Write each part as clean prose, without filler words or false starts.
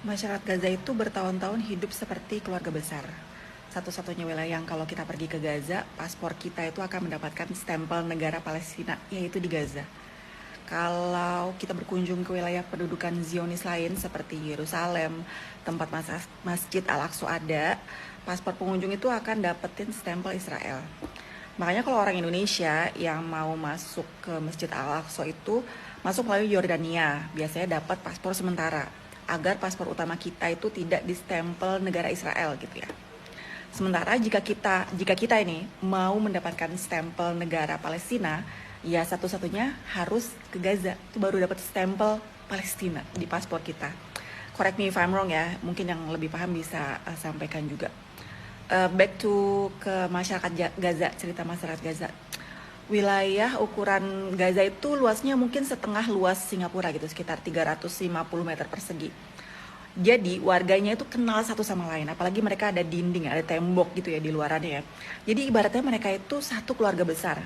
Masyarakat Gaza itu bertahun-tahun hidup seperti keluarga besar. Satu-satunya wilayah yang kalau kita pergi ke Gaza, paspor kita itu akan mendapatkan stempel negara Palestina, yaitu di Gaza. Kalau kita berkunjung ke wilayah pendudukan Zionis lain seperti Yerusalem, tempat Masjid Al-Aqsa ada, paspor pengunjung itu akan dapetin stempel Israel. Makanya kalau orang Indonesia yang mau masuk ke Masjid Al-Aqsa itu masuk melalui Yordania, biasanya dapat paspor sementara agar paspor utama kita itu tidak distempel negara Israel gitu ya. Sementara jika kita ini mau mendapatkan stempel negara Palestina, ya satu-satunya harus ke Gaza, itu baru dapat stempel Palestina di paspor kita. Correct me if I'm wrong ya, mungkin yang lebih paham bisa sampaikan juga. Back to ke masyarakat Gaza, cerita masyarakat Gaza. Wilayah ukuran Gaza itu luasnya mungkin setengah luas Singapura gitu, sekitar 350 meter persegi. Jadi warganya itu kenal satu sama lain, apalagi mereka ada dinding, ada tembok gitu ya di luarannya ya. Jadi ibaratnya mereka itu satu keluarga besar.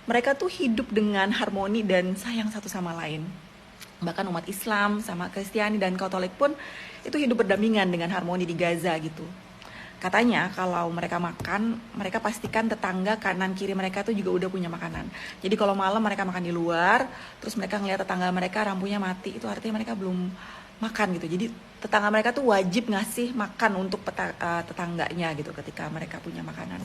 Mereka tuh hidup dengan harmoni dan sayang satu sama lain. Bahkan umat Islam sama Kristiani dan Katolik pun itu hidup berdampingan dengan harmoni di Gaza gitu. Katanya kalau mereka makan, mereka pastikan tetangga kanan kiri mereka tuh juga udah punya makanan. Jadi kalau malam mereka makan di luar, terus mereka ngeliat tetangga mereka lampunya mati, itu artinya mereka belum makan gitu. Jadi tetangga mereka tuh wajib ngasih makan untuk tetangganya gitu ketika mereka punya makanan.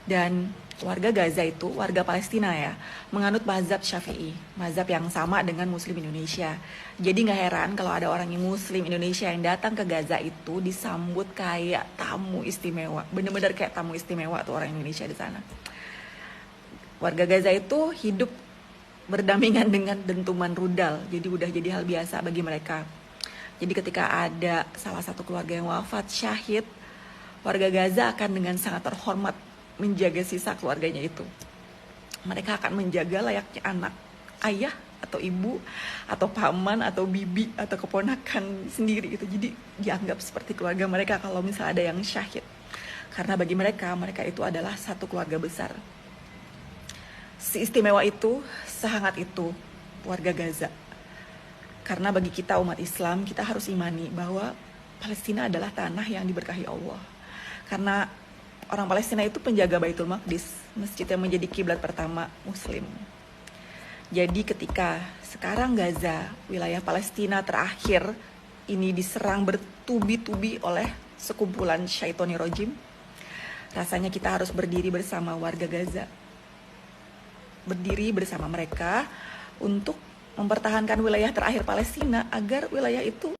Dan warga Gaza itu, warga Palestina ya, menganut mazhab Syafi'i, mazhab yang sama dengan Muslim Indonesia. Jadi nggak heran kalau ada orang yang Muslim Indonesia yang datang ke Gaza itu disambut kayak tamu istimewa, bener-bener kayak tamu istimewa tuh orang Indonesia di sana. Warga Gaza itu hidup berdampingan dengan dentuman rudal, jadi udah jadi hal biasa bagi mereka. Jadi ketika ada salah satu keluarga yang wafat syahid, warga Gaza akan dengan sangat terhormat menjaga sisa keluarganya itu. Mereka akan menjaga layaknya anak, ayah atau ibu atau paman atau bibi atau keponakan sendiri itu. Jadi dianggap seperti keluarga mereka kalau misalnya ada yang syahid. Karena bagi mereka, mereka itu adalah satu keluarga besar. Seistimewa itu, sehangat itu warga Gaza. Karena bagi kita umat Islam, kita harus imani bahwa Palestina adalah tanah yang diberkahi Allah. Karena orang Palestina itu penjaga Baitul Maqdis, masjid yang menjadi kiblat pertama Muslim. Jadi ketika sekarang Gaza, wilayah Palestina terakhir, ini diserang bertubi-tubi oleh sekumpulan syaitoni rojim, rasanya kita harus berdiri bersama warga Gaza. Berdiri bersama mereka untuk mempertahankan wilayah terakhir Palestina agar wilayah itu